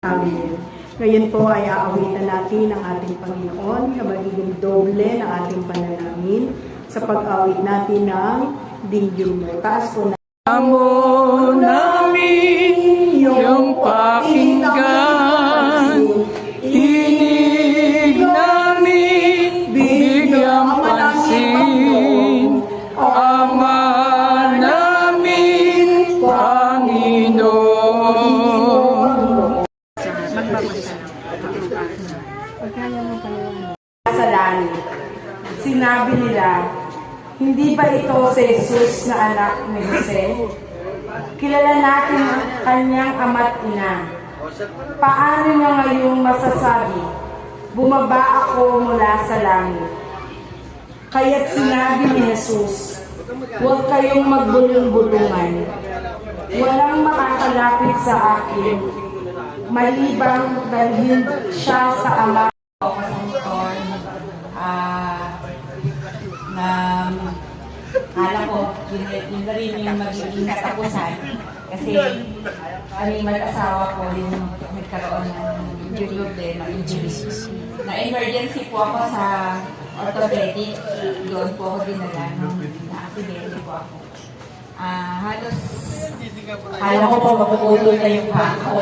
Amen. Ngayon po ay aawitan natin ang ating Panginoon na magiging doble ng ating panalangin sa pag-awit natin ng Dinggin mo. Taas po na. Amo namin yung pakinggan, tinig namin bigyang pansin, Ama namin, Panginoon. Sa langit, sinabi nila, hindi ba ito si Jesus na anak ni Jose? Kilala natin ang kanyang ama't ina. Paano niya ngayong masasabi, bumaba ako mula sa langit? Kaya't sinabi ni Jesus, huwag kayong magbulong-bulungan. Walang makakalapit sa akin, malibang dalhin siya sa Ama. Na kala ko yun na rin yung magiging katapusan kasi kami mag-asawa ko yung nagkaroon ng injuries. Na-emergency po ako sa orthopedic, doon po ako dinala na-accidente po ako. Halos kala ko po mapuputol na yung pako.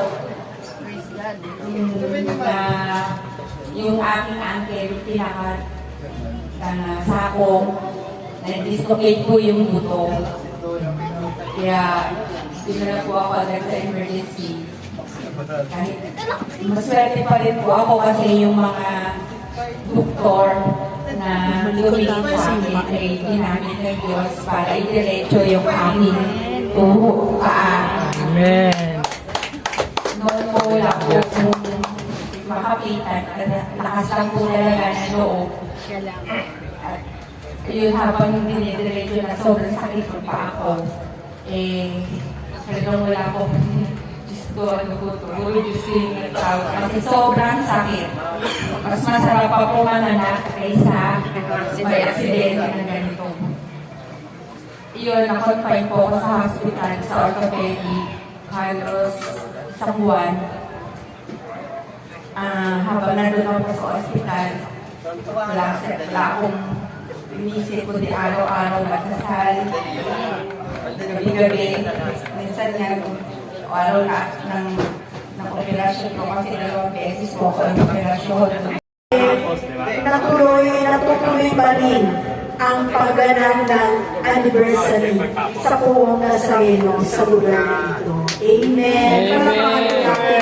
Yung aking ankle, sakong, na-dislocate po yung buto. Kaya, dinala po ako agad sa emergency. Kahit, maswerte pa rin po ako kasi yung mga doktor na lumingin sa akin ay ginamit ng Diyos para idiretso yung aking paa. Amen. Noon po wala po kung makapitan. Lakas lang po talaga ng loob. At yun, habang dinidiretso na sobrang sakit ko pa ako, talagang wala po, Diyos ko, Diyos ko yung nagtawag. Kasi sobrang sakit. Mas masarap pa po manana kaysa may aksidente na ganito. Yun, na-confine po ako sa hospital, sa orthopedic, halos isang buwan. Habang nandun ako sa ospital, wala akong inisip ko di araw-araw magdasal, gabi-gabi, minsan nga araw lahat ng operasyon ko kasi 2 beses po ako ang operasyon. Natutuloy pa rin ang pagganap ng anniversary sa Puong Nazareno sa lugar na ito. Amen. Amen.